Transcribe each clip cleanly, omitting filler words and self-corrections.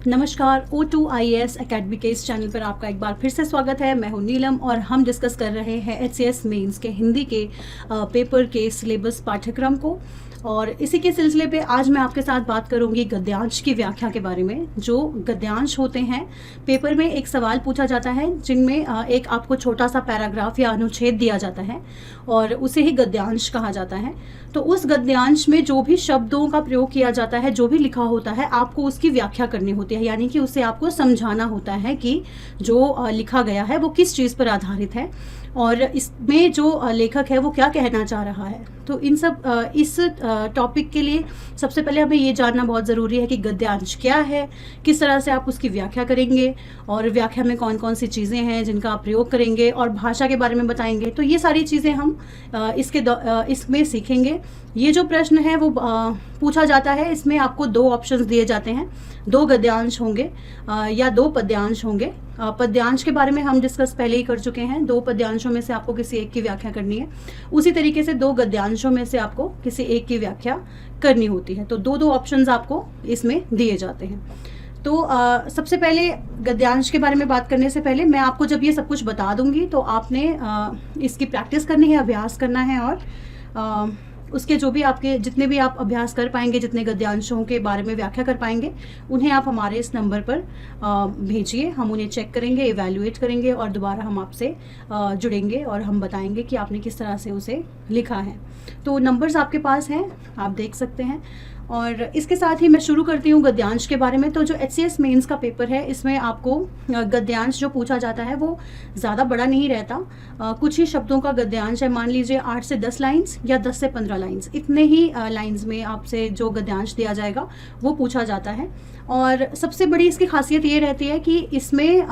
नमस्कार, O2IAS academy के इस चैनल पर आपका एक बार फिर से स्वागत है। मैं हूं नीलम और हम डिस्कस कर रहे हैं HCS मेंस के हिंदी के पेपर के सिलेबस पाठ्यक्रम को। और इसी के सिलसिले पे आज मैं आपके साथ बात करूंगी गद्यांश की व्याख्या के बारे में। जो गद्यांश होते हैं, पेपर में एक सवाल पूछा जाता है जिनमें एक आपको छोटा सा पैराग्राफ या अनुच्छेद दिया जाता है और उसे ही गद्यांश कहा जाता है। तो उस गद्यांश में जो भी शब्दों का प्रयोग किया जाता है, जो भी लिखा होता है, आपको उसकी व्याख्या करनी होती है, यानी कि उसे आपको समझाना होता है कि जो लिखा गया है वो किस चीज़ पर आधारित है और इसमें जो लेखक है वो क्या कहना चाह रहा है। तो इस टॉपिक के लिए सबसे पहले हमें ये जानना बहुत ज़रूरी है कि गद्यांश क्या है, किस तरह से आप उसकी व्याख्या करेंगे और व्याख्या में कौन कौन सी चीज़ें हैं जिनका आप प्रयोग करेंगे और भाषा के बारे में बताएंगे। तो ये सारी चीज़ें हम इसमें सीखेंगे। ये जो प्रश्न है वो पूछा जाता है, इसमें आपको दो ऑप्शंस दिए जाते हैं। दो गद्यांश होंगे या दो पद्यांश होंगे। पद्यांश के बारे में हम डिस्कस पहले ही कर चुके हैं। दो पद्यांशों में से आपको किसी एक की व्याख्या करनी है, उसी तरीके से दो गद्यांशों में से आपको किसी एक की व्याख्या करनी होती है। तो दो ऑप्शंस आपको इसमें दिए जाते हैं। तो सबसे पहले गद्यांश के बारे में बात करने से पहले मैं आपको जब ये सब कुछ बता दूंगी तो आपने इसकी प्रैक्टिस करनी है, अभ्यास करना है और उसके जो भी आपके जितने भी आप अभ्यास कर पाएंगे, जितने गद्यांशों के बारे में व्याख्या कर पाएंगे, उन्हें आप हमारे इस नंबर पर भेजिए। हम उन्हें चेक करेंगे, इवैल्यूएट करेंगे और दोबारा हम आपसे जुड़ेंगे और हम बताएंगे कि आपने किस तरह से उसे लिखा है। तो नंबर्स आपके पास हैं, आप देख सकते हैं। और इसके साथ ही मैं शुरू करती हूँ गद्यांश के बारे में। तो जो HCS मेंस का पेपर है, इसमें आपको गद्यांश जो पूछा जाता है वो ज़्यादा बड़ा नहीं रहता। कुछ ही शब्दों का गद्यांश है। मान लीजिए 8 से 10 लाइंस या 10 से 15 लाइंस, इतने ही लाइंस में आपसे जो गद्यांश दिया जाएगा वो पूछा जाता है। और सबसे बड़ी इसकी खासियत ये रहती है कि इसमें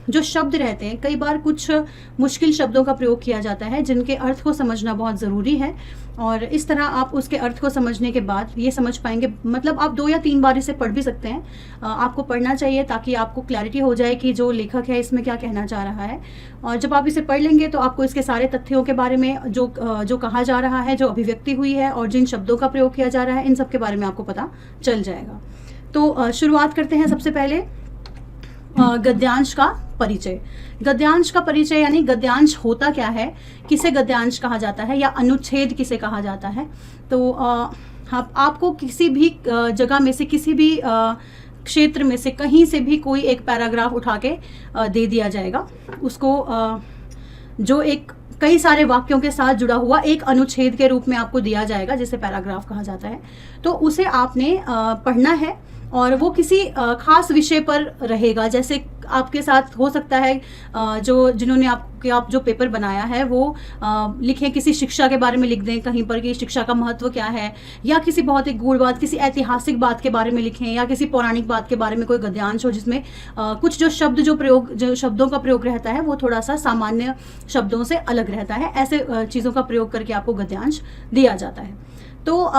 जो शब्द रहते हैं, कई बार कुछ मुश्किल शब्दों का प्रयोग किया जाता है जिनके अर्थ को समझना बहुत ज़रूरी है। और इस तरह आप उसके अर्थ को समझने के बाद ये समझ पाएंगे, मतलब आप 2 या 3 बार इसे पढ़ भी सकते हैं। आपको पढ़ना चाहिए ताकि आपको क्लैरिटी हो जाए कि जो लेखक है इसमें क्या कहना चाह रहा है। और जब आप इसे पढ़ लेंगे तो आपको इसके सारे तथ्यों के बारे में, जो कहा जा रहा है, जो अभिव्यक्ति हुई है और जिन शब्दों का प्रयोग किया जा रहा है, इन सब के बारे में आपको पता चल जाएगा। तो शुरुआत करते हैं सबसे पहले गद्यांश का परिचय। गद्यांश का परिचय यानी गद्यांश होता क्या है, किसे गद्यांश कहा जाता है या अनुच्छेद किसे कहा जाता है। तो आपको किसी भी जगह में से, किसी भी क्षेत्र में से, कहीं से भी कोई एक पैराग्राफ उठा के दे दिया जाएगा। उसको जो एक कई सारे वाक्यों के साथ जुड़ा हुआ एक अनुच्छेद के रूप में आपको दिया जाएगा, जिसे पैराग्राफ कहा जाता है। तो उसे आपने पढ़ना है और वो किसी खास विषय पर रहेगा। जैसे आपके साथ हो सकता है जिन्होंने आप जो पेपर बनाया है वो लिखें, किसी शिक्षा के बारे में लिख दें कहीं पर कि शिक्षा का महत्व क्या है, या किसी बहुत ही गूढ़ बात, किसी ऐतिहासिक बात के बारे में लिखें, या किसी पौराणिक बात के बारे में कोई गद्यांश हो जिसमें कुछ जो शब्दों का प्रयोग रहता है वो थोड़ा सा सामान्य शब्दों से अलग रहता है। ऐसे चीज़ों का प्रयोग करके आपको गद्यांश दिया जाता है। तो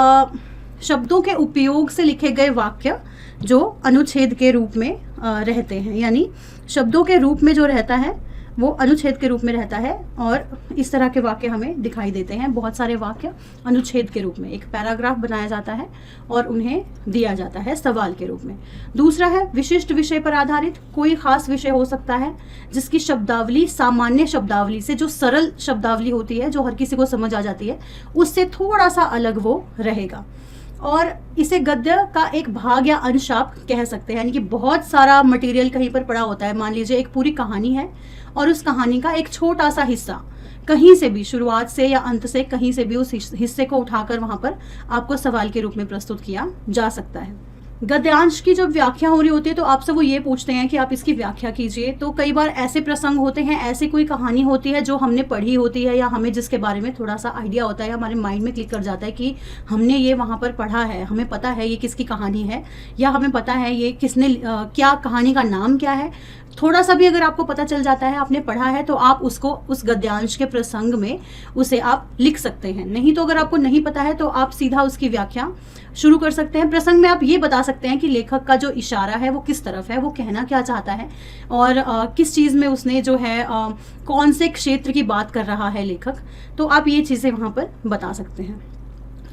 शब्दों के उपयोग से लिखे गए वाक्य जो अनुच्छेद के रूप में रहते हैं, यानी शब्दों के रूप में जो रहता है वो अनुच्छेद के रूप में रहता है। और इस तरह के वाक्य हमें दिखाई देते हैं। बहुत सारे वाक्य अनुच्छेद के रूप में, एक पैराग्राफ बनाया जाता है और उन्हें दिया जाता है सवाल के रूप में। दूसरा है विशिष्ट विषय पर आधारित। कोई खास विषय हो सकता है जिसकी शब्दावली सामान्य शब्दावली से, जो सरल शब्दावली होती है, जो हर किसी को समझ आ जाती है, उससे थोड़ा सा अलग वो रहेगा। और इसे गद्य का एक भाग या अंश आप कह सकते हैं, यानी कि बहुत सारा मटेरियल कहीं पर पड़ा होता है। मान लीजिए एक पूरी कहानी है और उस कहानी का एक छोटा सा हिस्सा कहीं से भी, शुरुआत से या अंत से कहीं से भी उस हिस्से को उठाकर वहां पर आपको सवाल के रूप में प्रस्तुत किया जा सकता है। गद्यांश की जब व्याख्या हो रही होती है तो आपसे वो ये पूछते हैं कि आप इसकी व्याख्या कीजिए। तो कई बार ऐसे प्रसंग होते हैं, ऐसी कोई कहानी होती है जो हमने पढ़ी होती है या हमें जिसके बारे में थोड़ा सा आइडिया होता है, हमारे माइंड में क्लिक कर जाता है कि हमने ये वहाँ पर पढ़ा है, हमें पता है ये किसकी कहानी है, या हमें पता है ये किसने क्या कहानी का नाम क्या है। थोड़ा सा भी अगर आपको पता चल जाता है, आपने पढ़ा है, तो आप उसको उस गद्यांश के प्रसंग में उसे आप लिख सकते हैं। नहीं तो अगर आपको नहीं पता है तो आप सीधा उसकी व्याख्या शुरू कर सकते हैं। प्रसंग में आप ये बता सकते हैं कि लेखक का जो इशारा है वो किस तरफ है, वो कहना क्या चाहता है और किस चीज़ में उसने जो है कौन से क्षेत्र की बात कर रहा है लेखक। तो आप ये चीज़ें वहाँ पर बता सकते हैं।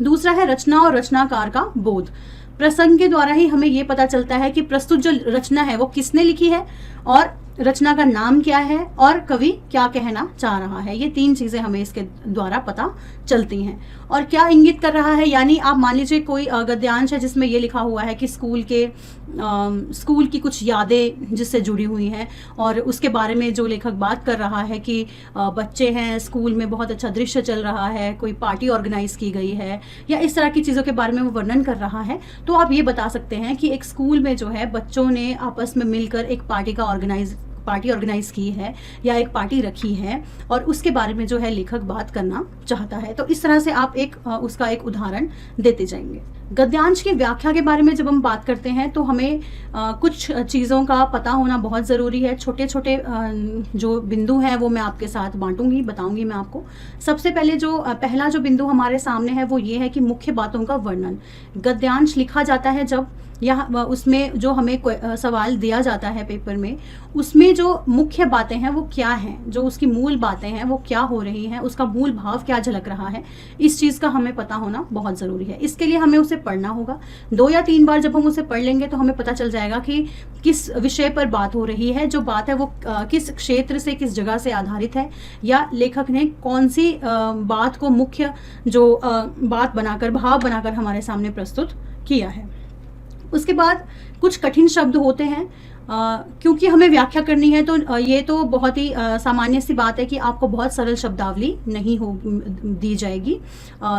दूसरा है रचना और रचनाकार का बोध। प्रसंग के द्वारा ही हमें ये पता चलता है कि प्रस्तुत जो रचना है वो किसने लिखी है और रचना का नाम क्या है और कवि क्या कहना चाह रहा है। ये 3 चीजें हमें इसके द्वारा पता चलती हैं। और क्या इंगित कर रहा है, यानी आप मान लीजिए कोई गद्यांश है जिसमें ये लिखा हुआ है कि स्कूल की कुछ यादें जिससे जुड़ी हुई हैं और उसके बारे में जो लेखक बात कर रहा है कि बच्चे हैं, स्कूल में बहुत अच्छा दृश्य चल रहा है, कोई पार्टी ऑर्गेनाइज की गई है या इस तरह की चीज़ों के बारे में वो वर्णन कर रहा है, तो आप ये बता सकते हैं कि एक स्कूल में जो है बच्चों ने आपस में मिलकर एक पार्टी ऑर्गेनाइज की है या एक पार्टी रखी है और उसके बारे में जो है लेखक बात करना चाहता है। तो इस तरह से आप उसका एक उदाहरण देते जाएंगे। गद्यांश की व्याख्या के बारे में जब हम बात करते हैं तो हमें कुछ चीज़ों का पता होना बहुत ज़रूरी है। छोटे छोटे जो बिंदु हैं वो मैं आपके साथ बताऊंगी मैं आपको। सबसे पहले पहला जो बिंदु हमारे सामने है वो ये है कि मुख्य बातों का वर्णन। गद्यांश लिखा जाता है जब या उसमें जो हमें सवाल दिया जाता है पेपर में, उसमें जो मुख्य बातें हैं वो क्या हैं, जो उसकी मूल बातें हैं वो क्या हो रही हैं, उसका मूल भाव क्या झलक रहा है, इस चीज़ का हमें पता होना बहुत ज़रूरी है। इसके लिए हमें उसे पढ़ना होगा। 2 या 3 बार जब हम उसे पढ़ लेंगे तो हमें पता चल जाएगा कि किस विषय पर बात हो रही है, जो बात है वो किस क्षेत्र से, किस जगह से आधारित है, या लेखक ने कौन सी बात को मुख्य जो बात बनाकर, भाव बनाकर हमारे सामने प्रस्तुत किया है। उसके बाद कुछ कठिन शब्द होते हैं, क्योंकि हमें व्याख्या करनी है तो ये तो बहुत ही सामान्य सी बात है कि आपको बहुत सरल शब्दावली नहीं दी जाएगी।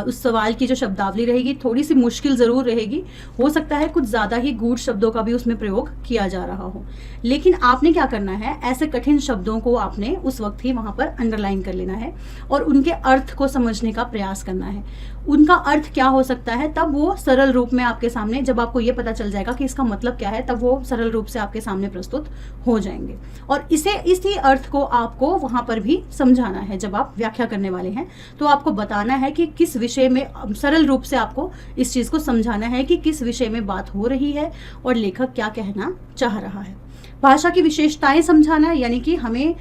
उस सवाल की जो शब्दावली रहेगी थोड़ी सी मुश्किल ज़रूर रहेगी, हो सकता है कुछ ज़्यादा ही गूढ़ शब्दों का भी उसमें प्रयोग किया जा रहा हो। लेकिन आपने क्या करना है, ऐसे कठिन शब्दों को आपने उस वक्त ही वहाँ पर अंडरलाइन कर लेना है और उनके अर्थ को समझने का प्रयास करना है। उनका अर्थ क्या हो सकता है, तब वो सरल रूप में आपके सामने, जब आपको ये पता चल जाएगा कि इसका मतलब क्या है, तब वो सरल रूप से आपके सामने प्रस्तुत हो जाएंगे। और इसी अर्थ को आपको वहां पर भी समझाना है। जब आप व्याख्या करने वाले हैं तो आपको बताना है कि किस विषय में, सरल रूप से आपको इस चीज को समझाना है कि किस विषय में बात हो रही है और लेखक क्या कहना चाह रहा है। भाषा की विशेषताएं समझाना है, यानी कि हमें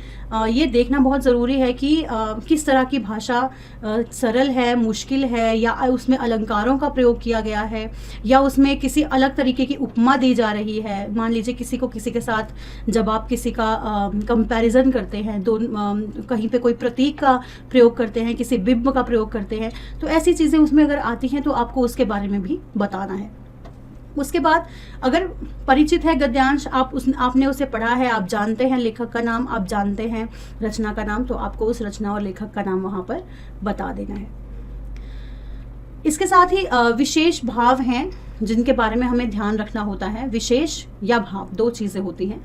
ये देखना बहुत ज़रूरी है कि किस तरह की भाषा सरल है, मुश्किल है, या उसमें अलंकारों का प्रयोग किया गया है, या उसमें किसी अलग तरीके की उपमा दी जा रही है। मान लीजिए किसी को किसी के साथ जब आप किसी का कंपैरिजन करते हैं, कहीं पे कोई प्रतीक का प्रयोग करते हैं, किसी बिंब का प्रयोग करते हैं, तो ऐसी चीज़ें उसमें अगर आती हैं तो आपको उसके बारे में भी बताना है। उसके बाद अगर परिचित है गद्यांश, आपने उसे पढ़ा है, आप जानते हैं लेखक का नाम, आप जानते हैं रचना का नाम, तो आपको उस रचना और लेखक का नाम वहाँ पर बता देना है। इसके साथ ही विशेष भाव हैं जिनके बारे में हमें ध्यान रखना होता है। विशेष या भाव 2 चीज़ें होती हैं।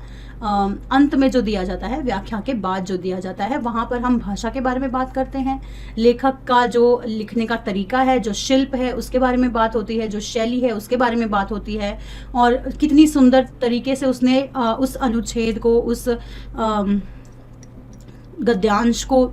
अंत में जो दिया जाता है, व्याख्या के बाद जो दिया जाता है, वहाँ पर हम भाषा के बारे में बात करते हैं। लेखक का जो लिखने का तरीका है, जो शिल्प है, उसके बारे में बात होती है, जो शैली है उसके बारे में बात होती है, और कितनी सुंदर तरीके से उसने उस अनुच्छेद को, उस गद्यांश को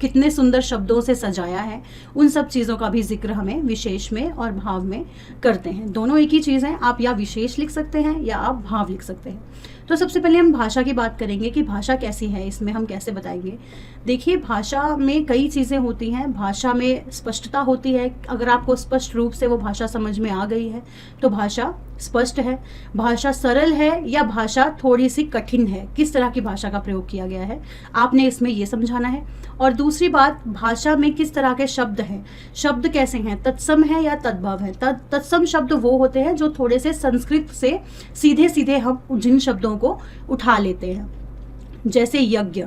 कितने सुंदर शब्दों से सजाया है, उन सब चीज़ों का भी जिक्र हमें विशेष में और भाव में करते हैं। दोनों एक ही चीज़ है, आप या विशेष लिख सकते हैं या आप भाव लिख सकते हैं। तो सबसे पहले हम भाषा की बात करेंगे कि भाषा कैसी है, इसमें हम कैसे बताएंगे। देखिए, भाषा में कई चीज़ें होती हैं। भाषा में स्पष्टता होती है। अगर आपको स्पष्ट रूप से वो भाषा समझ में आ गई है तो भाषा स्पष्ट है। भाषा सरल है या भाषा थोड़ी सी कठिन है, किस तरह की भाषा का प्रयोग किया गया है, आपने इसमें ये समझाना है। और दूसरी बात, भाषा में किस तरह के शब्द हैं, शब्द कैसे हैं, तत्सम है या तद्भव है। तत्सम शब्द वो होते हैं जो थोड़े से संस्कृत से सीधे सीधे हम जिन शब्दों को उठा लेते हैं, जैसे यज्ञ,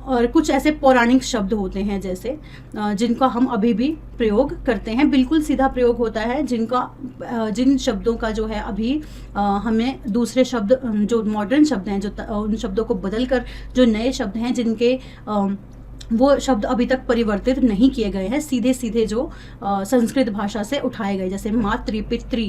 और कुछ ऐसे पौराणिक शब्द होते हैं जैसे जिनका हम अभी भी प्रयोग करते हैं, बिल्कुल सीधा प्रयोग होता है, जिन शब्दों का जो है अभी हमें दूसरे शब्द, जो मॉडर्न शब्द हैं, जो उन शब्दों को बदलकर जो नए शब्द हैं, जिनके वो शब्द अभी तक परिवर्तित नहीं किए गए हैं, सीधे सीधे जो संस्कृत भाषा से उठाए गए, जैसे मातृ, पितृ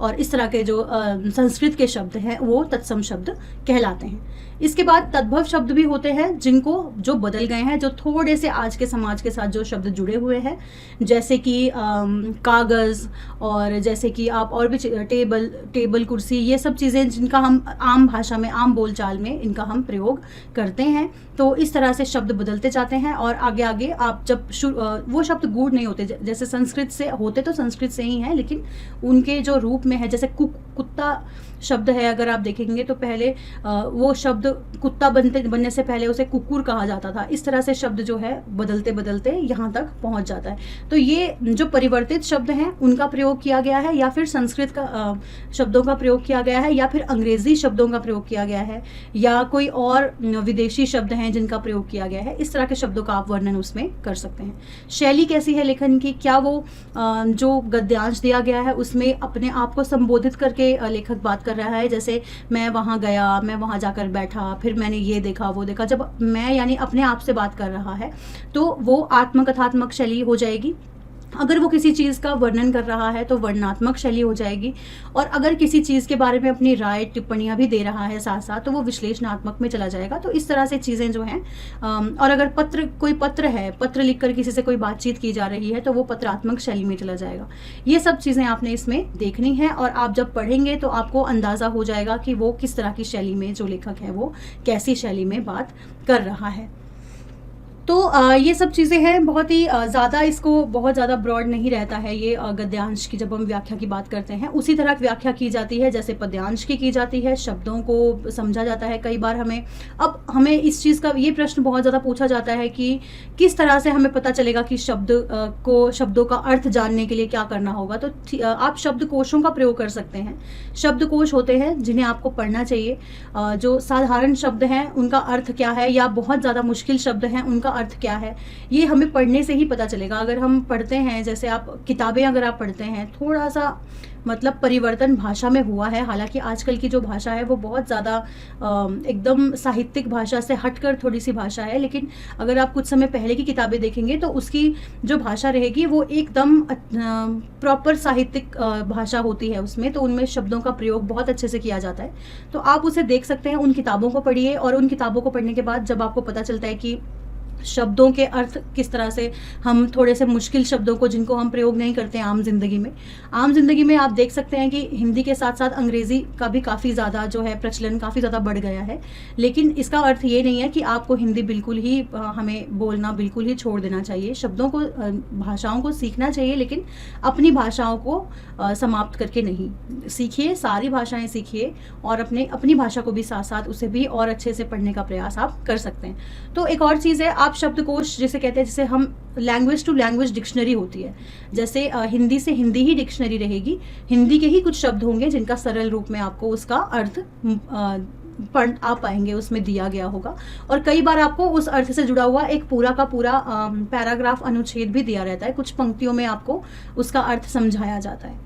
और इस तरह के जो संस्कृत के शब्द हैं वो तत्सम शब्द कहलाते हैं। इसके बाद तद्भव शब्द भी होते हैं जो बदल गए हैं, जो थोड़े से आज के समाज के साथ जो शब्द जुड़े हुए हैं, जैसे कि कागज़, और जैसे कि आप और भी टेबल, कुर्सी, ये सब चीज़ें जिनका हम आम भाषा में, आम बोलचाल में इनका हम प्रयोग करते हैं। तो इस तरह से शब्द बदलते जाते जाते हैं और आगे आगे आप जब वो शब्द गूढ़ नहीं होते, जैसे संस्कृत से होते तो संस्कृत से ही हैं, लेकिन उनके जो रूप में है, जैसे कुत्ता शब्द है, अगर आप देखेंगे तो पहले वो शब्द कुत्ता बनने से पहले उसे कुकुर कहा जाता था। इस तरह से शब्द जो है बदलते बदलते यहाँ तक पहुँच जाता है। तो ये जो परिवर्तित शब्द हैं उनका प्रयोग किया गया है, या फिर संस्कृत का शब्दों का प्रयोग किया गया है, या फिर अंग्रेजी शब्दों का प्रयोग किया गया है, या कोई और विदेशी शब्द हैं जिनका प्रयोग किया गया है। इस तरह के शब्दों का आप वर्णन उसमें कर सकते हैं। शैली कैसी है लेखन की, क्या वो जो गद्यांश दिया गया है उसमें अपने आप को संबोधित करके लेखक बात कर रहा है, जैसे मैं वहाँ गया, मैं वहाँ जाकर बैठा, फिर मैंने ये देखा वो देखा। जब मैं यानी अपने आप से बात कर रहा है तो वो आत्मकथात्मक शैली हो जाएगी। अगर वो किसी चीज़ का वर्णन कर रहा है तो वर्णनात्मक शैली हो जाएगी, और अगर किसी चीज़ के बारे में अपनी राय टिप्पणियां भी दे रहा है साथ साथ तो वो विश्लेषणात्मक में चला जाएगा। तो इस तरह से चीज़ें जो हैं, और अगर कोई पत्र है, पत्र लिखकर किसी से कोई बातचीत की जा रही है तो वो पत्रात्मक शैली में चला जाएगा। ये सब चीज़ें आपने इसमें देखनी है, और आप जब पढ़ेंगे तो आपको अंदाज़ा हो जाएगा कि वो किस तरह की शैली में, जो लेखक है वो कैसी शैली में बात कर रहा है। तो ये सब चीज़ें हैं, बहुत ही ज़्यादा, इसको बहुत ज़्यादा ब्रॉड नहीं रहता है ये गद्यांश की। जब हम व्याख्या की बात करते हैं उसी तरह की व्याख्या की जाती है जैसे पद्यांश की जाती है। शब्दों को समझा जाता है। कई बार हमें इस चीज़ का ये प्रश्न बहुत ज़्यादा पूछा जाता है कि किस तरह से हमें पता चलेगा कि शब्दों का अर्थ जानने के लिए क्या करना होगा। तो आप शब्दकोशों का प्रयोग कर सकते हैं। शब्दकोश होते हैं जिन्हें आपको पढ़ना चाहिए। जो साधारण शब्द हैं उनका अर्थ क्या है, या बहुत ज़्यादा मुश्किल शब्द हैं उनका अर्थ क्या है, ये हमें पढ़ने से ही पता चलेगा। अगर हम पढ़ते हैं, जैसे आप किताबें अगर आप पढ़ते हैं, थोड़ा सा मतलब परिवर्तन भाषा में हुआ है। हालांकि आजकल की जो भाषा है वो बहुत ज़्यादा एकदम साहित्यिक भाषा से हटकर थोड़ी सी भाषा है, लेकिन अगर आप कुछ समय पहले की किताबें देखेंगे तो उसकी जो भाषा रहेगी वो एकदम प्रॉपर साहित्यिक भाषा होती है उसमें। तो उनमें शब्दों का प्रयोग बहुत अच्छे से किया जाता है। तो आप उसे देख सकते हैं, उन किताबों को पढ़िए, और उन किताबों को पढ़ने के बाद जब आपको पता चलता है कि शब्दों के अर्थ किस तरह से, हम थोड़े से मुश्किल शब्दों को जिनको हम प्रयोग नहीं करते हैं आम जिंदगी में आप देख सकते हैं कि हिंदी के साथ साथ अंग्रेजी का भी काफ़ी ज़्यादा जो है प्रचलन काफ़ी ज़्यादा बढ़ गया है। लेकिन इसका अर्थ ये नहीं है कि आपको हिंदी बिल्कुल ही हमें बोलना बिल्कुल ही छोड़ देना चाहिए। शब्दों को, भाषाओं को सीखना चाहिए, लेकिन अपनी भाषाओं को समाप्त करके नहीं। सीखिए, सारी भाषाएं सीखिए, और अपनी भाषा को भी साथ साथ उसे भी और अच्छे से पढ़ने का प्रयास आप कर सकते हैं। तो एक और चीज़ है, आप शब्दकोश जिसे कहते हैं, जिसे हम लैंग्वेज टू लैंग्वेज डिक्शनरी होती है। जैसे हिंदी से हिंदी ही डिक्शनरी रहेगी, हिंदी के ही कुछ शब्द होंगे जिनका सरल रूप में आपको उसका अर्थ पढ़ आप पाएंगे, उसमें दिया गया होगा। और कई बार आपको उस अर्थ से जुड़ा हुआ एक पूरा का पूरा पैराग्राफ, अनुच्छेद भी दिया रहता है। कुछ पंक्तियों में आपको उसका अर्थ समझाया जाता है।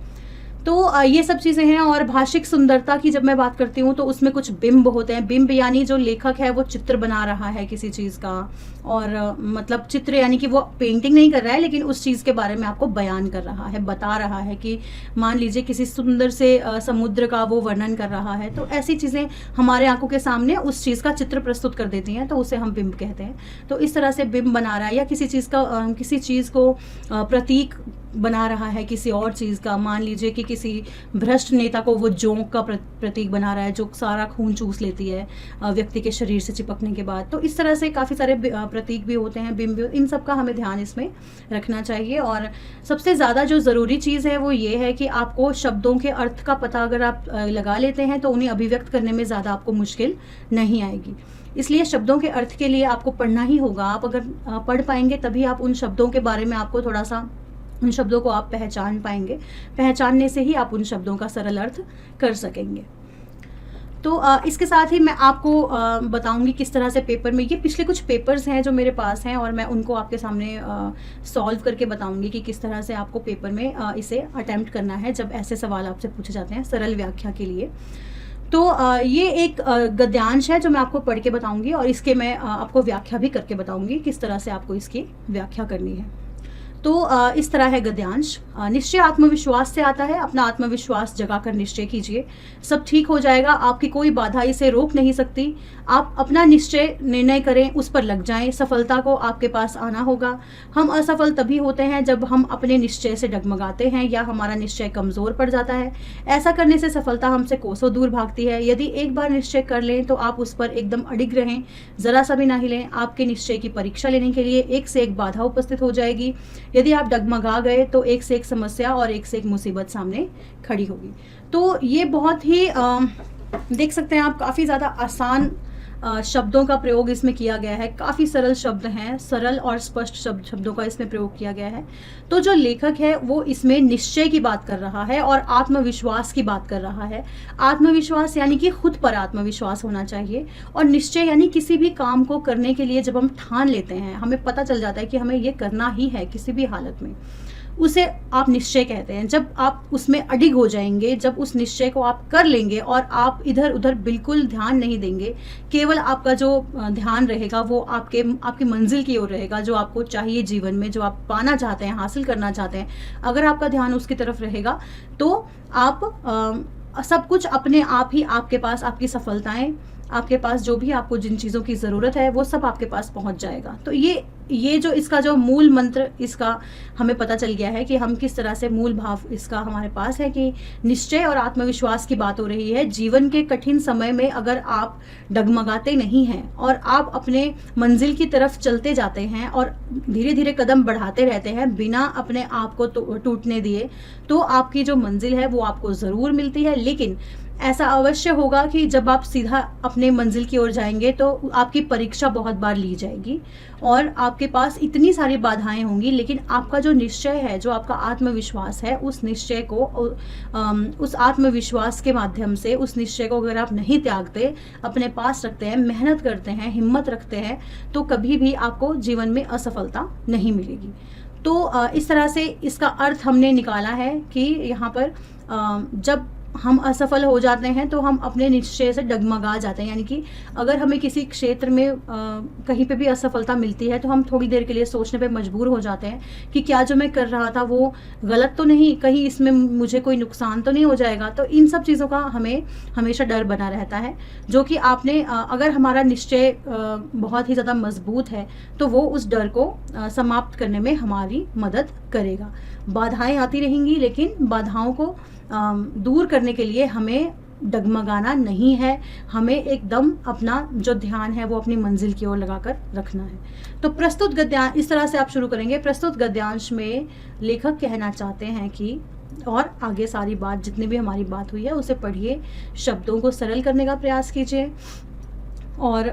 तो ये सब चीज़ें हैं। और भाषिक सुंदरता की जब मैं बात करती हूँ तो उसमें कुछ बिंब होते हैं। बिंब यानी जो लेखक है वो चित्र बना रहा है किसी चीज़ का, और मतलब चित्र यानी कि वो पेंटिंग नहीं कर रहा है, लेकिन उस चीज़ के बारे में आपको बयान कर रहा है, बता रहा है कि मान लीजिए किसी सुंदर से समुद्र का वो वर्णन कर रहा है। तो ऐसी चीज़ें हमारे आंखों के सामने उस चीज़ का चित्र प्रस्तुत कर देती हैं, तो उसे हम बिंब कहते हैं। तो इस तरह से बिंब बना रहा है, या किसी चीज़ को प्रतीक बना रहा है किसी और चीज़ का। मान लीजिए कि किसी भ्रष्ट नेता को वो जोंक का प्रतीक बना रहा है, जो सारा खून चूस लेती है व्यक्ति के शरीर से चिपकने के बाद। तो इस तरह से काफ़ी सारे प्रतीक भी होते हैं, बिंब, इन सब का हमें ध्यान इसमें रखना चाहिए। और सबसे ज़्यादा जो ज़रूरी चीज़ है वो ये है कि आपको शब्दों के अर्थ का पता अगर आप लगा लेते हैं तो उन्हें अभिव्यक्त करने में ज़्यादा आपको मुश्किल नहीं आएगी। इसलिए शब्दों के अर्थ के लिए आपको पढ़ना ही होगा। आप अगर पढ़ पाएंगे तभी आप उन शब्दों के बारे में आपको थोड़ा सा, उन शब्दों को आप पहचान पाएंगे। पहचानने से ही आप उन शब्दों का सरल अर्थ कर सकेंगे। तो इसके साथ ही मैं आपको बताऊंगी किस तरह से पेपर में, ये पिछले कुछ पेपर्स हैं जो मेरे पास हैं, और मैं उनको आपके सामने सॉल्व करके बताऊंगी कि किस तरह से आपको पेपर में इसे अटेम्प्ट करना है जब ऐसे सवाल आपसे पूछे जाते हैं सरल व्याख्या के लिए। तो ये एक गद्यांश है जो मैं आपको पढ़ के बताऊंगी, और इसके मैं आपको व्याख्या भी करके बताऊंगी किस तरह से आपको इसकी व्याख्या करनी है। तो इस तरह है गद्यांश। निश्चय आत्मविश्वास से आता है, अपना आत्मविश्वास जगाकर निश्चय कीजिए, सब ठीक हो जाएगा, आपकी कोई बाधा इसे रोक नहीं सकती। आप अपना निश्चय निर्णय करें, उस पर लग जाएं, सफलता को आपके पास आना होगा। हम असफल तभी होते हैं जब हम अपने निश्चय से डगमगाते हैं या हमारा निश्चय कमज़ोर पड़ जाता है। ऐसा करने से सफलता हमसे कोसों दूर भागती है। यदि एक बार निश्चय कर लें तो आप उस पर एकदम अडिग रहें, ज़रा सा भी ना हिलें। आपके निश्चय की परीक्षा लेने के लिए एक से एक बाधा उपस्थित हो जाएगी। यदि आप डगमगा गए तो एक से एक समस्या और एक से एक मुसीबत सामने खड़ी होगी। तो ये बहुत ही देख सकते हैं आप, काफ़ी ज़्यादा आसान शब्दों का प्रयोग इसमें किया गया है। काफ़ी सरल शब्द हैं, सरल और स्पष्ट शब्दों का इसमें प्रयोग किया गया है। तो जो लेखक है वो इसमें निश्चय की बात कर रहा है और आत्मविश्वास की बात कर रहा है। आत्मविश्वास यानी कि खुद पर आत्मविश्वास होना चाहिए, और निश्चय यानी किसी भी काम को करने के लिए जब हम ठान लेते हैं, हमें पता चल जाता है कि हमें ये करना ही है किसी भी हालत में, उसे आप निश्चय कहते हैं। जब आप उसमें अडिग हो जाएंगे, जब उस निश्चय को आप कर लेंगे और आप इधर उधर बिल्कुल ध्यान नहीं देंगे, केवल आपका जो ध्यान रहेगा वो आपकी मंजिल की ओर रहेगा, जो आपको चाहिए जीवन में, जो आप पाना चाहते हैं, हासिल करना चाहते हैं, अगर आपका ध्यान उसकी तरफ रहेगा तो आप सब कुछ अपने आप ही आपके पास, आपकी सफलताएं, आपके पास जो भी आपको जिन चीज़ों की ज़रूरत है वो सब आपके पास पहुंच जाएगा। तो ये जो इसका जो मूल मंत्र इसका हमें पता चल गया है कि हम किस तरह से, मूल भाव इसका हमारे पास है कि निश्चय और आत्मविश्वास की बात हो रही है। जीवन के कठिन समय में अगर आप डगमगाते नहीं हैं और आप अपने मंजिल की तरफ चलते जाते हैं और धीरे धीरे कदम बढ़ाते रहते हैं बिना अपने आप को टूटने दिए, तो आपकी जो मंजिल है वो आपको ज़रूर मिलती है। लेकिन ऐसा अवश्य होगा कि जब आप सीधा अपने मंजिल की ओर जाएंगे तो आपकी परीक्षा बहुत बार ली जाएगी और आपके पास इतनी सारी बाधाएं होंगी, लेकिन आपका जो निश्चय है, जो आपका आत्मविश्वास है, उस निश्चय को, उस आत्मविश्वास के माध्यम से उस निश्चय को अगर आप नहीं त्यागते, अपने पास रखते हैं, मेहनत करते हैं, हिम्मत रखते हैं, तो कभी भी आपको जीवन में असफलता नहीं मिलेगी। तो इस तरह से इसका अर्थ हमने निकाला है कि यहाँ पर जब हम असफल हो जाते हैं तो हम अपने निश्चय से डगमगा जाते हैं। यानी कि अगर हमें किसी क्षेत्र में कहीं पे भी असफलता मिलती है तो हम थोड़ी देर के लिए सोचने पे मजबूर हो जाते हैं कि क्या जो मैं कर रहा था वो गलत तो नहीं, कहीं इसमें मुझे कोई नुकसान तो नहीं हो जाएगा। तो इन सब चीज़ों का हमें हमेशा डर बना रहता है, जो कि आपने अगर हमारा निश्चय बहुत ही ज़्यादा मजबूत है तो वो उस डर को समाप्त करने में हमारी मदद करेगा। बाधाएं आती रहेंगी, लेकिन बाधाओं को दूर करने के लिए हमें डगमगाना नहीं है, हमें एकदम अपना जो ध्यान है वो अपनी मंजिल की ओर लगाकर रखना है। तो प्रस्तुत गद्यांश इस तरह से आप शुरू करेंगे। प्रस्तुत गद्यांश में लेखक कहना चाहते हैं कि, और आगे सारी बात, जितनी भी हमारी बात हुई है उसे पढ़िए, शब्दों को सरल करने का प्रयास कीजिए और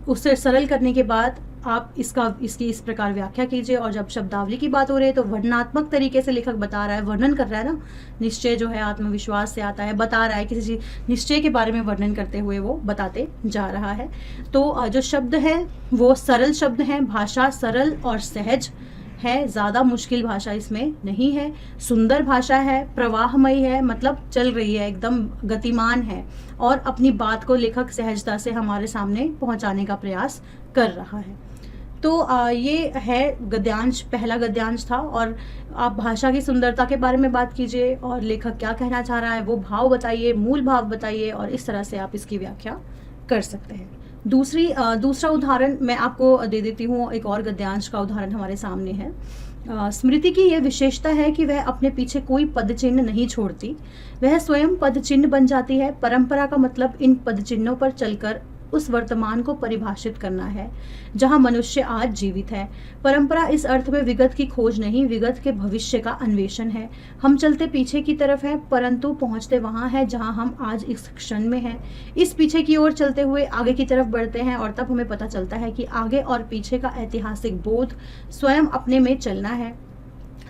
उससे सरल करने के बाद आप इसकी इस प्रकार व्याख्या कीजिए। और जब शब्दावली की बात हो रही है तो वर्णनात्मक तरीके से लेखक बता रहा है, वर्णन कर रहा है ना, निश्चय जो है आत्मविश्वास से आता है, बता रहा है, किसी चीज निश्चय के बारे में वर्णन करते हुए वो बताते जा रहा है। तो जो शब्द हैं वो सरल शब्द हैं, भाषा सरल और सहज है, ज़्यादा मुश्किल भाषा इसमें नहीं है, सुंदर भाषा है, प्रवाहमयी है, मतलब चल रही है, एकदम गतिमान है और अपनी बात को लेखक सहजता से हमारे सामने पहुंचाने का प्रयास कर रहा है। तो ये है गद्यांश, पहला गद्यांश था। और आप भाषा की सुंदरता के बारे में बात कीजिए और लेखक क्या कहना चाह रहा है वो भाव बताइए, मूल भाव बताइए, और इस तरह से आप इसकी व्याख्या कर सकते हैं। दूसरा उदाहरण मैं आपको दे देती हूँ। एक और गद्यांश का उदाहरण हमारे सामने है। स्मृति की यह विशेषता है कि वह अपने पीछे कोई पद चिन्ह नहीं छोड़ती, वह स्वयं पद चिन्ह बन जाती है। परंपरा का मतलब इन पद चिन्हों पर चलकर उस वर्तमान को परिभाषित करना है जहां मनुष्य आज जीवित है। परंपरा इस अर्थ में विगत की खोज नहीं, विगत के भविष्य का अन्वेषण है। हम चलते पीछे की तरफ हैं, परंतु पहुंचते वहां है जहां हम आज इस क्षण में हैं। इस पीछे की ओर चलते हुए आगे की तरफ बढ़ते हैं और तब हमें पता चलता है कि आगे और पीछे का ऐतिहासिक बोध स्वयं अपने में चलना है।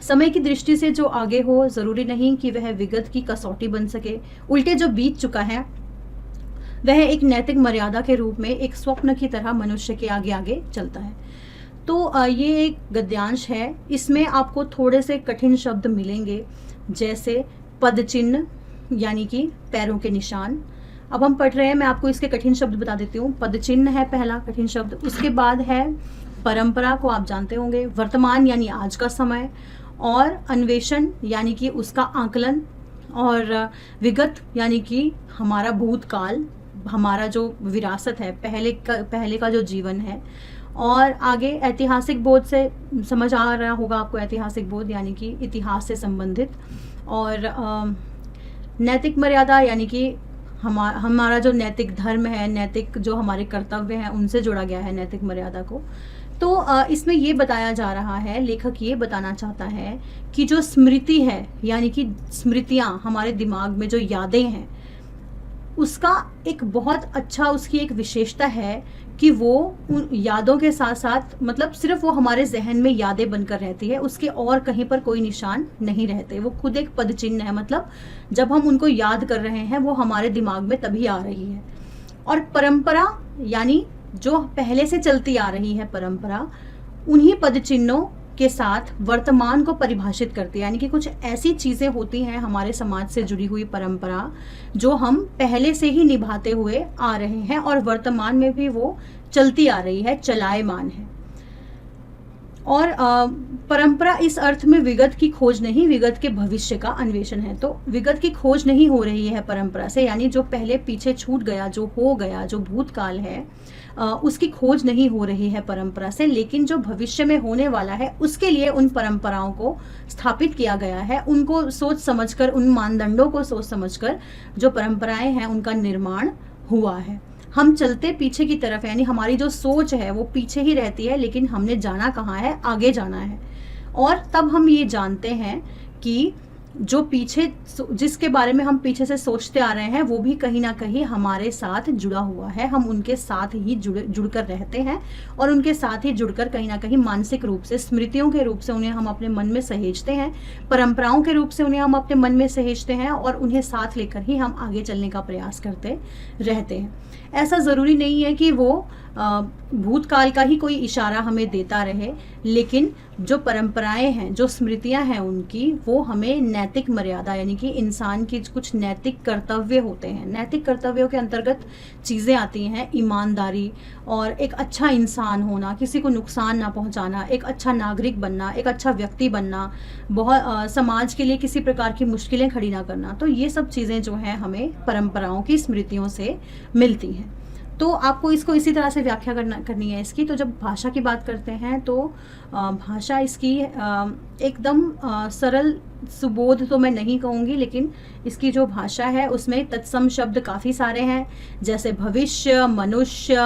समय की दृष्टि से जो आगे हो जरूरी नहीं कि वह विगत की कसौटी बन सके, उल्टे जो बीत चुका है वह एक नैतिक मर्यादा के रूप में एक स्वप्न की तरह मनुष्य के आगे आगे चलता है। तो ये एक गद्यांश है। इसमें आपको थोड़े से कठिन शब्द मिलेंगे, जैसे पद चिन्ह यानी कि पैरों के निशान। अब हम पढ़ रहे हैं, मैं आपको इसके कठिन शब्द बता देती हूँ। पद चिन्ह है पहला कठिन शब्द, उसके बाद है परंपरा को आप जानते होंगे, वर्तमान यानी आज का समय, और अन्वेषण यानी कि उसका आकलन, और विगत यानी कि हमारा भूतकाल, हमारा जो विरासत है, पहले का जो जीवन है। और आगे ऐतिहासिक बोध से समझ आ रहा होगा आपको, ऐतिहासिक बोध यानी कि इतिहास से संबंधित। और नैतिक मर्यादा यानी कि हमारा जो नैतिक धर्म है, नैतिक जो हमारे कर्तव्य हैं, उनसे जोड़ा गया है नैतिक मर्यादा को। तो इसमें ये बताया जा रहा है, लेखक ये बताना चाहता है कि जो स्मृति है यानी कि स्मृतियाँ, हमारे दिमाग में जो यादें हैं, उसका एक बहुत अच्छा, उसकी एक विशेषता है कि वो उन यादों के साथ साथ, मतलब सिर्फ वो हमारे जहन में यादें बनकर रहती है, उसके और कहीं पर कोई निशान नहीं रहते। वो खुद एक पद चिन्ह है, मतलब जब हम उनको याद कर रहे हैं वो हमारे दिमाग में तभी आ रही है। और परंपरा यानी जो पहले से चलती आ रही है परंपरा, उन्हीं पद चिन्हों के साथ वर्तमान को परिभाषित करती है। यानी कि कुछ ऐसी चीज़ें होती हैं हमारे समाज से जुड़ी हुई परंपरा, जो हम पहले से ही निभाते हुए आ रहे हैं और वर्तमान में भी वो चलती आ रही है, चलायमान है। और परंपरा इस अर्थ में विगत की खोज नहीं, विगत के भविष्य का अन्वेषण है। तो विगत की खोज नहीं हो रही है परंपरा से, यानी जो पहले पीछे छूट गया, जो हो गया, जो भूतकाल है, उसकी खोज नहीं हो रही है परंपरा से, लेकिन जो भविष्य में होने वाला है उसके लिए उन परंपराओं को स्थापित किया गया है। उनको सोच समझकर, उन मानदंडों को सोच समझकर जो परंपराएं हैं उनका निर्माण हुआ है। हम चलते पीछे की तरफ, यानी हमारी जो सोच है वो पीछे ही रहती है, लेकिन हमने जाना कहाँ है, आगे जाना है। और तब हम ये जानते हैं कि जो पीछे, जिसके बारे में हम पीछे से सोचते आ रहे हैं, वो भी कहीं ना कहीं हमारे साथ जुड़ा हुआ है। हम उनके साथ ही जुड़कर रहते हैं और उनके साथ ही जुड़कर कहीं ना कहीं मानसिक रूप से, स्मृतियों के रूप से उन्हें हम अपने मन में सहेजते हैं, परंपराओं के रूप से उन्हें हम अपने मन में सहेजते हैं, और उन्हें साथ लेकर ही हम आगे चलने का प्रयास करते रहते हैं। ऐसा ज़रूरी नहीं है कि वो भूतकाल का ही कोई इशारा हमें देता रहे, लेकिन जो परंपराएं हैं, जो स्मृतियां हैं उनकी, वो हमें नैतिक मर्यादा यानी कि इंसान की कुछ नैतिक कर्तव्य होते हैं। नैतिक कर्तव्यों के अंतर्गत चीज़ें आती हैं, ईमानदारी और एक अच्छा इंसान होना, किसी को नुकसान ना पहुंचाना, एक अच्छा नागरिक बनना, एक अच्छा व्यक्ति बनना, बहुत समाज के लिए किसी प्रकार की मुश्किलें खड़ी ना करना। तो ये सब चीज़ें जो हैं हमें परंपराओं की, स्मृतियों से मिलती हैं। तो आपको इसको इसी तरह से व्याख्या करनी है इसकी। तो जब भाषा की बात करते हैं तो भाषा इसकी एकदम सरल सुबोध तो मैं नहीं कहूँगी, लेकिन इसकी जो भाषा है उसमें तत्सम शब्द काफ़ी सारे हैं, जैसे भविष्य, मनुष्य,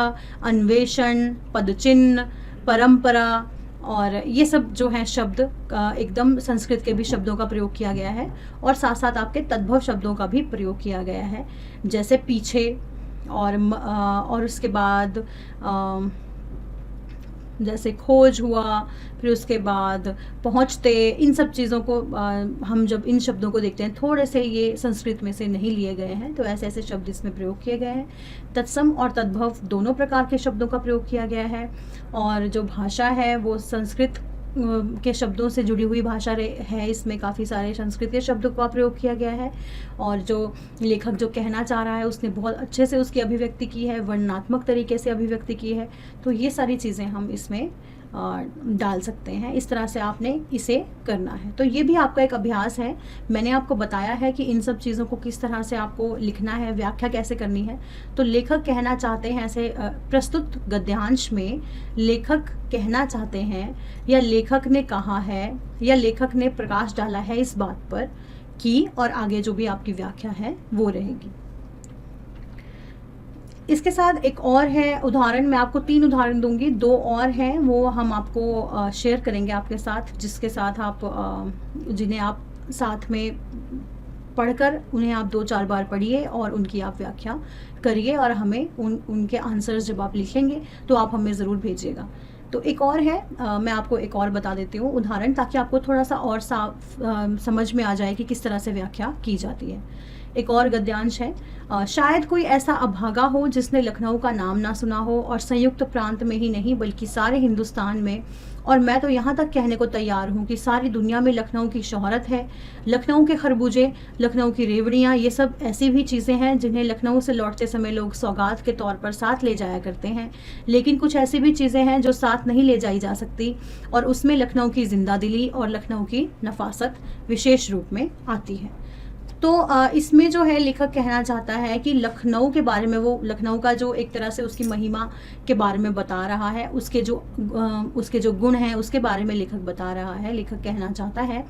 अन्वेषण, पदचिन्ह, परंपरा, और ये सब जो हैं शब्द एकदम संस्कृत के भी शब्दों का प्रयोग किया गया है, और साथ साथ आपके तद्भव शब्दों का भी प्रयोग किया गया है, जैसे पीछे और उसके बाद जैसे खोज हुआ, फिर उसके बाद पहुँचते। इन सब चीज़ों को हम जब इन शब्दों को देखते हैं, थोड़े से ये संस्कृत में से नहीं लिए गए हैं, तो ऐसे ऐसे शब्द इसमें प्रयोग किए गए हैं। तत्सम और तद्भव दोनों प्रकार के शब्दों का प्रयोग किया गया है, और जो भाषा है वो संस्कृत के शब्दों से जुड़ी हुई भाषा है। इसमें काफ़ी सारे संस्कृत के शब्दों का प्रयोग किया गया है, और जो लेखक जो कहना चाह रहा है उसने बहुत अच्छे से उसकी अभिव्यक्ति की है, वर्णनात्मक तरीके से अभिव्यक्ति की है। तो ये सारी चीज़ें हम इसमें डाल सकते हैं। इस तरह से आपने इसे करना है। तो ये भी आपका एक अभ्यास है। मैंने आपको बताया है कि इन सब चीज़ों को किस तरह से आपको लिखना है, व्याख्या कैसे करनी है। तो लेखक कहना चाहते हैं, ऐसे प्रस्तुत गद्यांश में लेखक कहना चाहते हैं, या लेखक ने कहा है, या लेखक ने प्रकाश डाला है इस बात पर कि, और आगे जो भी आपकी व्याख्या है वो रहेगी। इसके साथ एक और है उदाहरण, मैं आपको 3 उदाहरण दूंगी, 2 और हैं वो हम आपको शेयर करेंगे आपके साथ, जिसके साथ आप जिन्हें आप साथ में पढ़कर उन्हें आप 2-4 बार पढ़िए और उनकी आप व्याख्या करिए, और हमें उनके आंसर्स जब आप लिखेंगे तो आप हमें ज़रूर भेजिएगा। तो एक और है, मैं आपको एक और बता देती हूँ उदाहरण, ताकि आपको थोड़ा सा और साफ समझ में आ जाए कि किस तरह से व्याख्या की जाती है। एक और गद्यांश है, शायद कोई ऐसा अभागा हो जिसने लखनऊ का नाम ना सुना हो, और संयुक्त प्रांत में ही नहीं बल्कि सारे हिंदुस्तान में, और मैं तो यहाँ तक कहने को तैयार हूँ कि सारी दुनिया में लखनऊ की शोहरत है। लखनऊ के खरबूजे, लखनऊ की रेवड़ियाँ, ये सब ऐसी भी चीज़ें हैं जिन्हें लखनऊ से लौटते समय लोग सौगात के तौर पर साथ ले जाया करते हैं। लेकिन कुछ ऐसी भी चीज़ें हैं जो साथ नहीं ले जाई जा सकती, और उसमें लखनऊ की जिंदा दिली और लखनऊ की नफासत विशेष रूप में आती है। तो इसमें जो है लेखक कहना चाहता है कि लखनऊ के बारे में, वो लखनऊ का जो एक तरह से उसकी महिमा के बारे में बता रहा है, उसके जो गुण हैं उसके बारे में लेखक बता रहा है। लेखक कहना चाहता है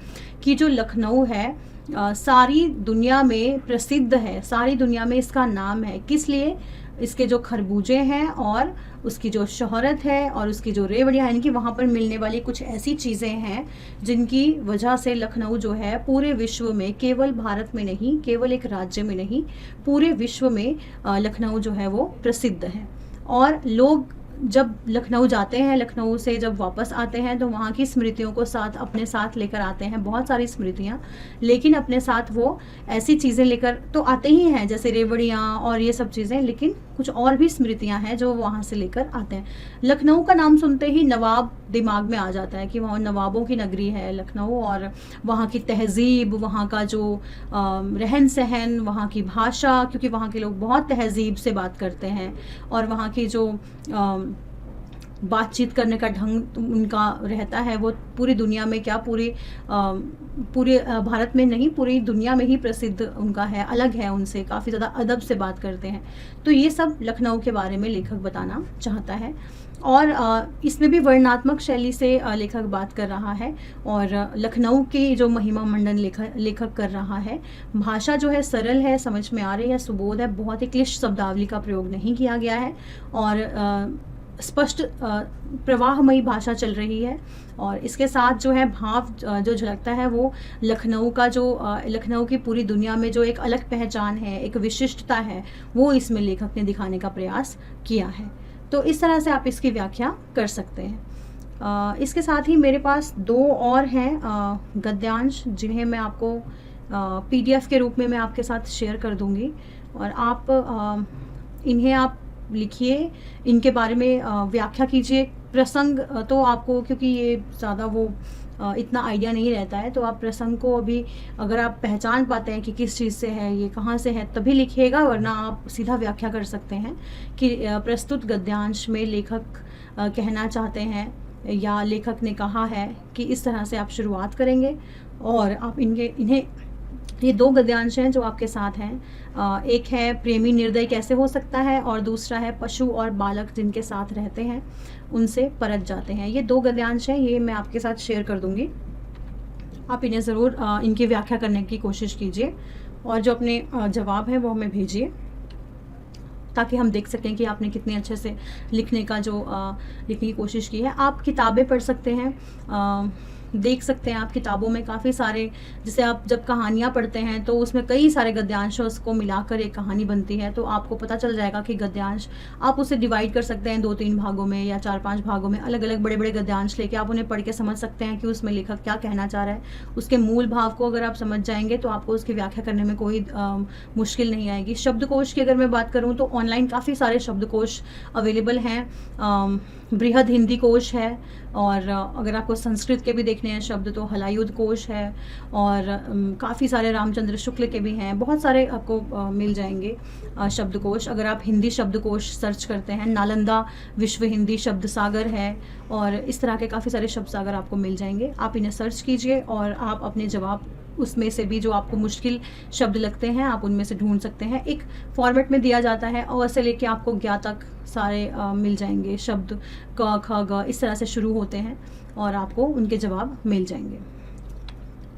कि जो लखनऊ है सारी दुनिया में प्रसिद्ध है, सारी दुनिया में इसका नाम है। किस लिए? इसके जो खरबूजे हैं और उसकी जो शोहरत है और उसकी जो रेवड़ियाँ, यानी कि वहाँ पर मिलने वाली कुछ ऐसी चीज़ें हैं जिनकी वजह से लखनऊ जो है पूरे विश्व में, केवल भारत में नहीं, केवल एक राज्य में नहीं, पूरे विश्व में लखनऊ जो है वो प्रसिद्ध है। और लोग जब लखनऊ जाते हैं, लखनऊ से जब वापस आते हैं तो वहाँ की स्मृतियों को साथ अपने साथ लेकर आते हैं, बहुत सारी स्मृतियाँ, लेकिन अपने साथ वो ऐसी चीज़ें लेकर तो आते ही हैं जैसे रेवड़ियाँ और ये सब चीज़ें, लेकिन कुछ और भी स्मृतियाँ हैं जो वहाँ से लेकर आते हैं। लखनऊ का नाम सुनते ही नवाब दिमाग में आ जाता है कि वहाँ नवाबों की नगरी है लखनऊ, और वहाँ की तहज़ीब, वहाँ का जो रहन सहन, वहाँ की भाषा, क्योंकि वहाँ के लोग बहुत तहज़ीब से बात करते हैं, और वहाँ की जो बातचीत करने का ढंग उनका रहता है वो पूरी दुनिया में, क्या पूरे भारत में नहीं, पूरी दुनिया में ही प्रसिद्ध उनका है, अलग है उनसे, काफ़ी ज़्यादा अदब से बात करते हैं। तो ये सब लखनऊ के बारे में लेखक बताना चाहता है। और इसमें भी वर्णनात्मक शैली से लेखक बात कर रहा है, और लखनऊ की जो महिमा मंडन लेखक कर रहा है। भाषा जो है सरल है, समझ में आ रही है, सुबोध है, बहुत ही क्लिष्ट शब्दावली का प्रयोग नहीं किया गया है, और स्पष्ट प्रवाहमयी भाषा चल रही है। और इसके साथ जो है भाव जो झलकता है वो लखनऊ का जो लखनऊ की पूरी दुनिया में जो एक अलग पहचान है, एक विशिष्टता है, वो इसमें लेखक ने दिखाने का प्रयास किया है। तो इस तरह से आप इसकी व्याख्या कर सकते हैं। इसके साथ ही मेरे पास दो और हैं गद्यांश, जिन्हें मैं आपको PDF के रूप में मैं आपके साथ शेयर कर दूंगी, और आप इन्हें आप लिखिए, इनके बारे में व्याख्या कीजिए। प्रसंग तो आपको, क्योंकि ये ज़्यादा वो इतना आइडिया नहीं रहता है, तो आप प्रसंग को अभी अगर आप पहचान पाते हैं कि किस चीज़ से है, ये कहाँ से है, तभी लिखिएगा, वरना आप सीधा व्याख्या कर सकते हैं कि प्रस्तुत गद्यांश में लेखक कहना चाहते हैं या लेखक ने कहा है कि इस तरह से आप शुरुआत करेंगे। और आप इन्हें ये दो गद्यांश हैं जो आपके साथ हैं। एक है प्रेमी निर्दय कैसे हो सकता है, और दूसरा है पशु और बालक जिनके साथ रहते हैं उनसे परत जाते हैं। ये दो गद्यांश हैं, ये मैं आपके साथ शेयर कर दूंगी। आप इन्हें ज़रूर इनकी व्याख्या करने की कोशिश कीजिए, और जो अपने जवाब है वो हमें भेजिए, ताकि हम देख सकें कि आपने कितने अच्छे से लिखने की कोशिश की है। आप किताबें पढ़ सकते हैं, देख सकते हैं आप किताबों में काफ़ी सारे, जैसे आप जब कहानियाँ पढ़ते हैं तो उसमें कई सारे गद्यांश उसको मिलाकर एक कहानी बनती है, तो आपको पता चल जाएगा कि गद्यांश आप उसे डिवाइड कर सकते हैं 2-3 भागों में या 4-5 भागों में, अलग अलग बड़े बड़े गद्यांश लेके आप उन्हें पढ़ के समझ सकते हैं कि उसमें लेखक क्या कहना चाह रहा है। उसके मूल भाव को अगर आप समझ जाएंगे तो आपको उसकी व्याख्या करने में कोई मुश्किल नहीं आएगी। शब्दकोश की अगर मैं बात करूँ तो ऑनलाइन काफ़ी सारे शब्दकोश अवेलेबल हैं। बृहद हिंदी कोश है, और अगर आपको संस्कृत के भी देखने हैं शब्द तो हलायुध कोश है, और काफ़ी सारे रामचंद्र शुक्ल के भी हैं, बहुत सारे आपको मिल जाएंगे शब्दकोश। अगर आप हिंदी शब्दकोश सर्च करते हैं, नालंदा विश्व हिंदी शब्द सागर है, और इस तरह के काफ़ी सारे शब्द सागर आपको मिल जाएंगे। आप इन्हें सर्च कीजिए और आप अपने जवाब उसमें से भी जो आपको मुश्किल शब्द लगते हैं आप उनमें से ढूंढ सकते हैं। एक फॉर्मेट में दिया जाता है, और से लेके आपको ज्ञा तक सारे मिल जाएंगे शब्द, क ख ग इस तरह से शुरू होते हैं, और आपको उनके जवाब मिल जाएंगे।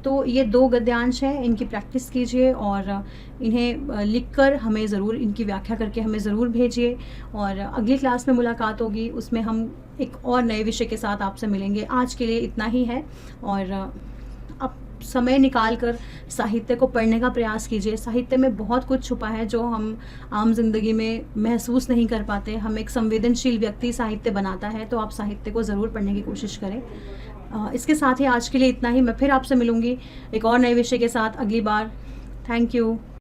तो ये दो गद्यांश हैं, इनकी प्रैक्टिस कीजिए, और इन्हें लिखकर हमें ज़रूर इनकी व्याख्या करके हमें ज़रूर भेजिए। और अगली क्लास में मुलाकात होगी, उसमें हम एक और नए विषय के साथ आपसे मिलेंगे। आज के लिए इतना ही है, और अब समय निकाल कर साहित्य को पढ़ने का प्रयास कीजिए। साहित्य में बहुत कुछ छुपा है जो हम आम जिंदगी में महसूस नहीं कर पाते। हम एक संवेदनशील व्यक्ति साहित्य बनाता है, तो आप साहित्य को ज़रूर पढ़ने की कोशिश करें। इसके साथ ही आज के लिए इतना ही। मैं फिर आपसे मिलूँगी एक और नए विषय के साथ अगली बार। Thank you.